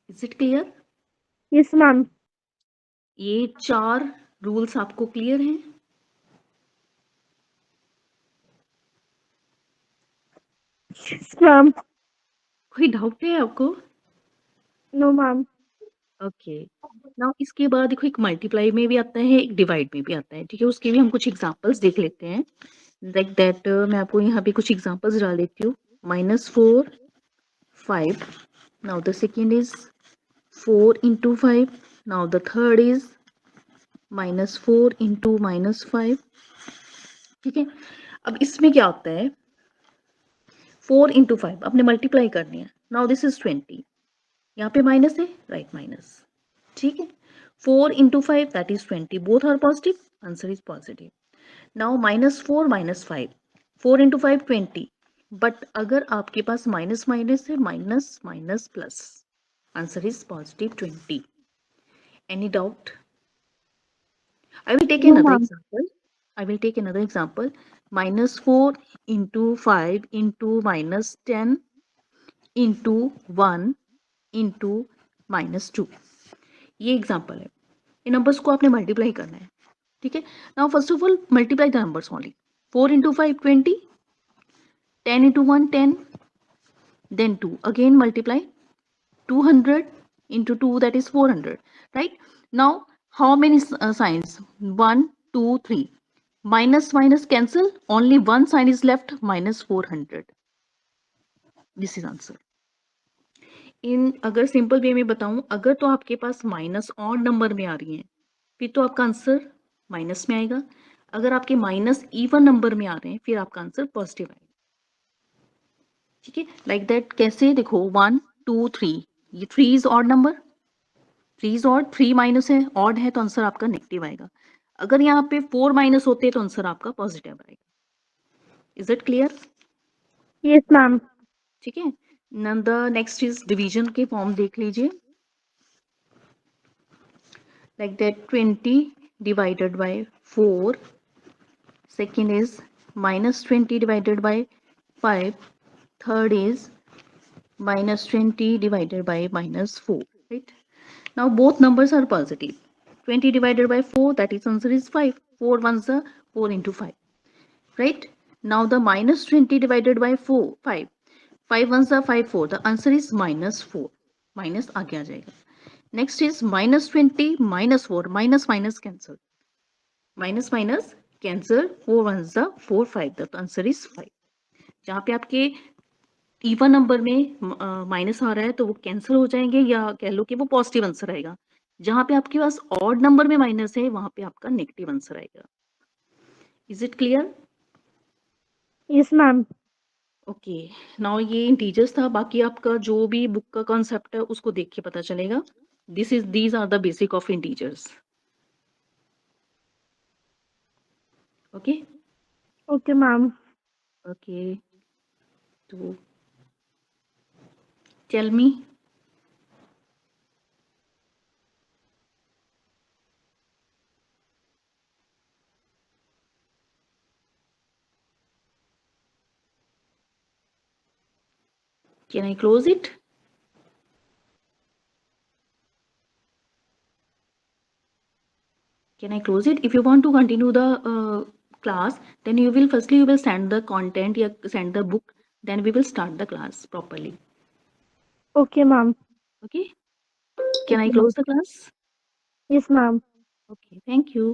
Is it clear? Yes, ma'am. ये 4 rules आपको clear हैं? Yes, ma'am. कोई डाउट है आपको? No, ma'am. ओके। नाउ इसके बाद देखो एक मल्टीप्लाई में भी आता है, एक डिवाइड में भी आता है, ठीक है? उसके भी हम कुछ एग्जांपल्स देख लेते हैं। लाइक दैट मैं आपको यहाँ पे कुछ एग्जांपल्स डाल देती हूँ। -4 5। Now the second is 4 into 5. Now the third is -4 into -5. ठीक है? अब इसमें क्या होता है, 4 into 5 आपने मल्टीप्लाई करनी है। नाउ दिस इज 20, यहाँ पे माइनस है, राइट माइनस, ठीक है? 4 into 5 that is 20, both are positive, answer is positive. Now -4 -5, 4 into 5 20, but अगर आपके पास माइनस माइनस है, minus minus plus, answer is positive 20. Any doubt? I will take No, another ma'am. example. I will take another example. -4 into 5 into -10 into 1 into -2. ये example है। इन numbers को आपने multiply करना है, ठीक है? Now first of all multiply the numbers only. 4 into 5 20, 10 into 1 10, then 2 again multiply, 200 into 2 that is 400, right? Now how many signs? 1 2 3. Minus minus cancel, only one sign is left, -400. This is answer. इन अगर simple way में बताऊं, अगर तो आपके पास minus odd number में आ रही हैं, फिर तो आपका आंसर माइनस में आएगा। अगर आपके माइनस इवन नंबर में आ रहे हैं, फिर आपका आंसर पॉजिटिव आएगा, ठीक है? लाइक दैट कैसे? देखो 1 2 3, ये 3 is odd number, 3 is odd, 3 minus है, ऑड है, तो आंसर आपका नेगेटिव आएगा। अगर यहाँ पे 4 माइनस होते तो आंसर आपका पॉजिटिव आएगा। Is it clear? Yes, ma'am. ठीक है? द नेक्स्ट इज डिवीजन के फॉर्म देख लीजिए। Like that 20 divided by 4, second is -20 divided by 5, third is -20 divided by -4, right? Now both numbers are positive. 20 divided by 4, that is answer is 5. 4 ones are 4 into 5, right? Now the -20 divided by 4 5, 5 ones are 5 4, the answer is -4. Minus आगे आ जाएगा। Next is -20 -4, minus minus cancel, minus minus cancel, 4 ones are 4 5, the answer is 5. जहाँ पे आपके even number में minus आ रहा है तो वो कैंसिल हो जाएंगे, या कह लो कि वो पॉजिटिव आंसर आएगा। जहां पे आपके पास ऑड नंबर में माइनस है, वहां पे आपका नेगेटिव आंसर आएगा। Is it clear? Yes, ma'am. Okay. Now ये इंटीजर्स था, बाकी आपका जो भी बुक का कॉन्सेप्ट है उसको देख के पता चलेगा। These are the basic of integers. Okay Okay, ma'am. Okay, तो tell me. Can I close it? Can I close it? If you want to continue the class, then you will firstly you will send the content, या send the book, then we will start the class properly. Okay, ma'am. Okay? Can I Okay, ma'am. close the class? Yes, ma'am. Okay, thank you.